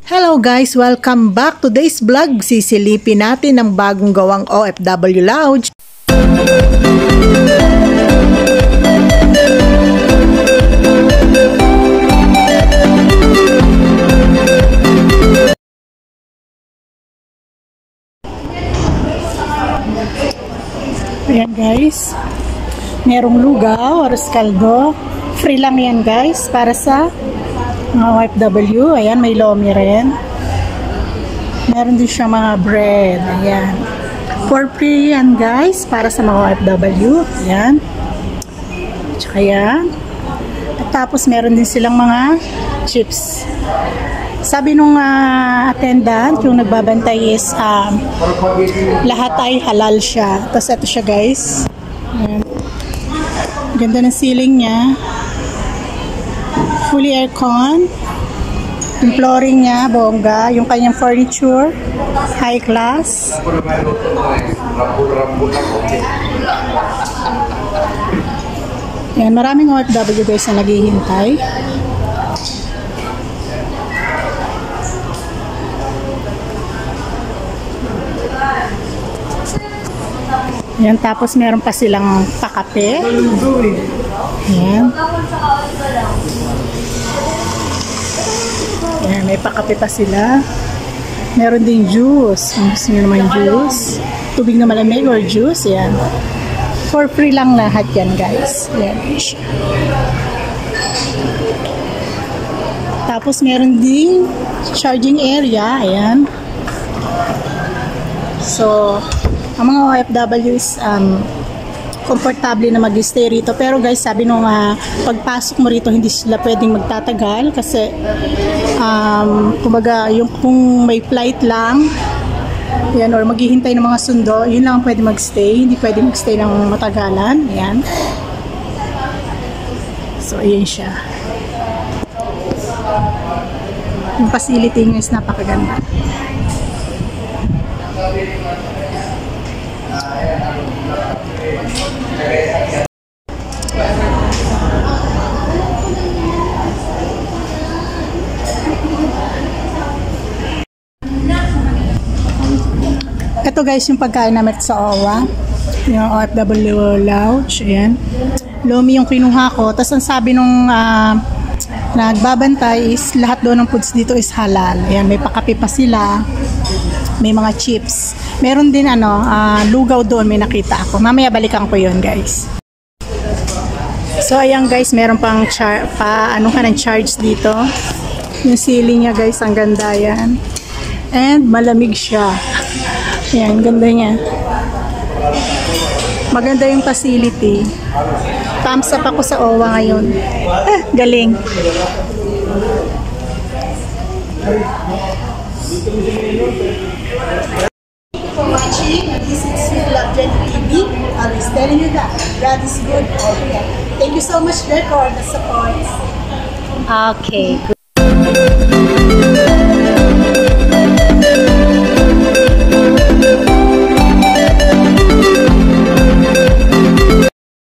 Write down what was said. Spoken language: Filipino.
Hello guys! Welcome back to today's vlog. Sisilipin natin ang bagong gawang OFW Lounge. Ayan guys, merong lugaw, arroz caldo. Free lang yan guys, para sa mga OFW. Ayan, may lomi rin. Meron din siya mga bread. Ayan. For free yan guys, para sa mga OFW. Ayan. Tsaka yan. At tapos meron din silang mga chips. Sabi nung attendant, yung nagbabantay is lahat ay halal siya. Tapos ito siya guys. Ayan. Ganda ng ceiling niya. Fully aircon. Yung flooring niya, bongga. Yung kanyang furniture, high class. Yan, maraming OFW guys na naghihintay. Yan, tapos meron pa silang pakape. Yan. Yan, may pakape pa sila. Meron din juice. Kung gusto nyo naman juice. Tubig na malamig or juice. Yan. For free lang lahat yan guys. Yan. Tapos meron din charging area. Ayan. So, ang mga OFW is komportable na mag-stay rito. Pero guys, sabi nung pagpasok mo rito, hindi sila pwedeng magtatagal kasi kumbaga, yung kung may flight lang, yan, or maghihintay ng mga sundo, yun lang ang pwede mag-stay. Hindi pwede mag-stay ng matagalan. Yan. So, ayan siya. Yung facility niya is napakaganda. Ito guys yung pagkain namin sa OWA, yung OFW Lounge. Ayan, lomi yung kinuha ko. Tapos ang sabi nung nagbabantay is lahat doon ng foods dito is halal. Ayan, may pakape pa sila, may mga chips. Meron din lugaw doon, may nakita ako. Mamaya balikan ko yun guys. So ayan guys, meron pang charge dito. Yung ceiling niya guys, ang ganda yan. And malamig siya. Ayan, ganda niya. Maganda yung facility. Thumbs up ako sa OWA ngayon. Galing. For watching, this is Sweet Love Gen TV. I'll be telling you that God is good. Thank you so much for the support. Okay.